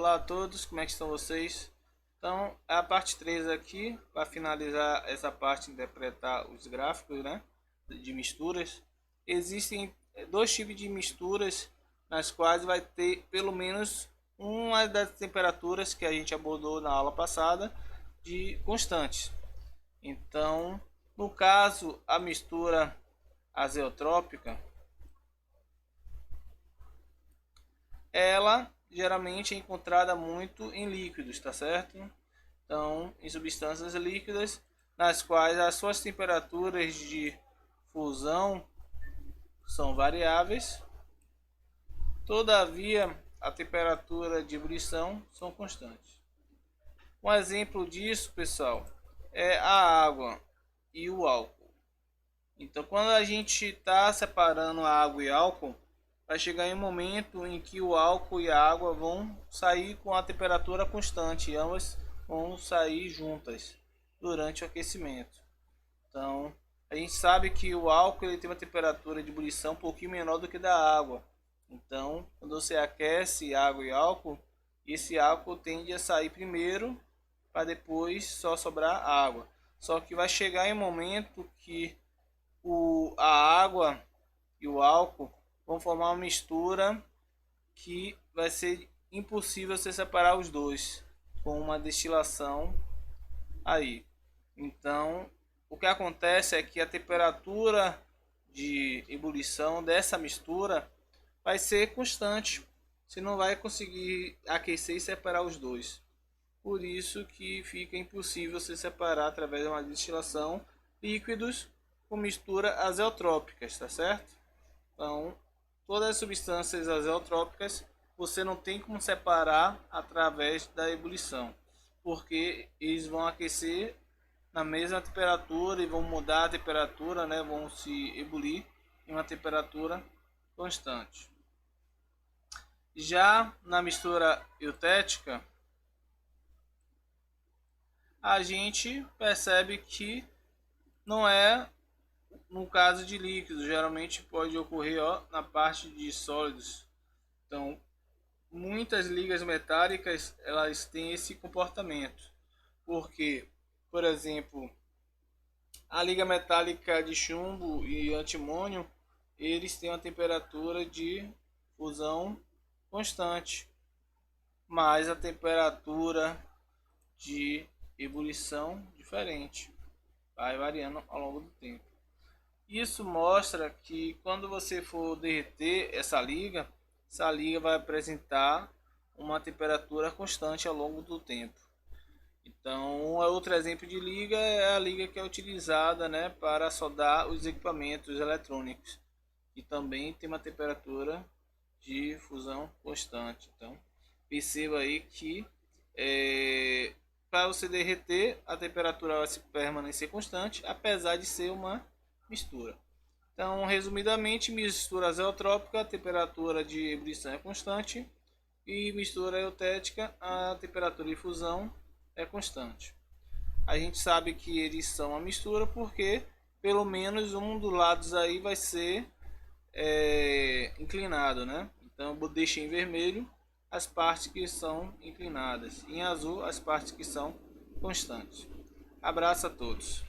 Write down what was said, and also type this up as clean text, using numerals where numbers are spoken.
Olá a todos, como é que estão vocês? Então, a parte 3 aqui, para finalizar essa parte de interpretar os gráficos, né, de misturas. Existem dois tipos de misturas, nas quais vai ter pelo menos uma das temperaturas que a gente abordou na aula passada, de constantes. Então, no caso, a mistura azeotrópica, ela geralmente é encontrada muito em líquidos, tá certo? Então, em substâncias líquidas, nas quais as suas temperaturas de fusão são variáveis, todavia a temperatura de ebulição são constantes. Um exemplo disso, pessoal, é a água e o álcool. Então, quando a gente está separando a água e álcool, vai chegar em um momento em que o álcool e a água vão sair com a temperatura constante, e ambas vão sair juntas durante o aquecimento. Então, a gente sabe que o álcool ele tem uma temperatura de ebulição um pouquinho menor do que da água. Então, quando você aquece água e álcool, esse álcool tende a sair primeiro para depois só sobrar água. Só que vai chegar em um momento que a água e o álcool vão formar uma mistura que vai ser impossível você separar os dois com uma destilação aí. Então, o que acontece é que a temperatura de ebulição dessa mistura vai ser constante. Você não vai conseguir aquecer e separar os dois. Por isso que fica impossível você separar através de uma destilação líquidos com mistura azeotrópicas, tá certo? Então, todas as substâncias azeotrópicas você não tem como separar através da ebulição, porque eles vão aquecer na mesma temperatura e vão mudar a temperatura, né? Vão se ebulir em uma temperatura constante. Já na mistura eutética, a gente percebe que não é no caso de líquidos, geralmente pode ocorrer na parte de sólidos. Então, muitas ligas metálicas elas têm esse comportamento, porque, por exemplo, a liga metálica de chumbo e antimônio, eles têm uma temperatura de fusão constante, mas a temperatura de ebulição diferente, vai variando ao longo do tempo. Isso mostra que quando você for derreter essa liga vai apresentar uma temperatura constante ao longo do tempo. Então, outro exemplo de liga é a liga que é utilizada, né, para soldar os equipamentos eletrônicos, e também tem uma temperatura de fusão constante. Então, perceba aí que para você derreter, a temperatura vai permanecer constante, apesar de ser uma mistura. Então, resumidamente, mistura azeotrópica, a temperatura de ebulição é constante, e mistura eutética, a temperatura de fusão é constante. A gente sabe que eles são uma mistura porque pelo menos um dos lados aí vai ser inclinado, né? Então eu deixei em vermelho as partes que são inclinadas, em azul as partes que são constantes. Abraço a todos.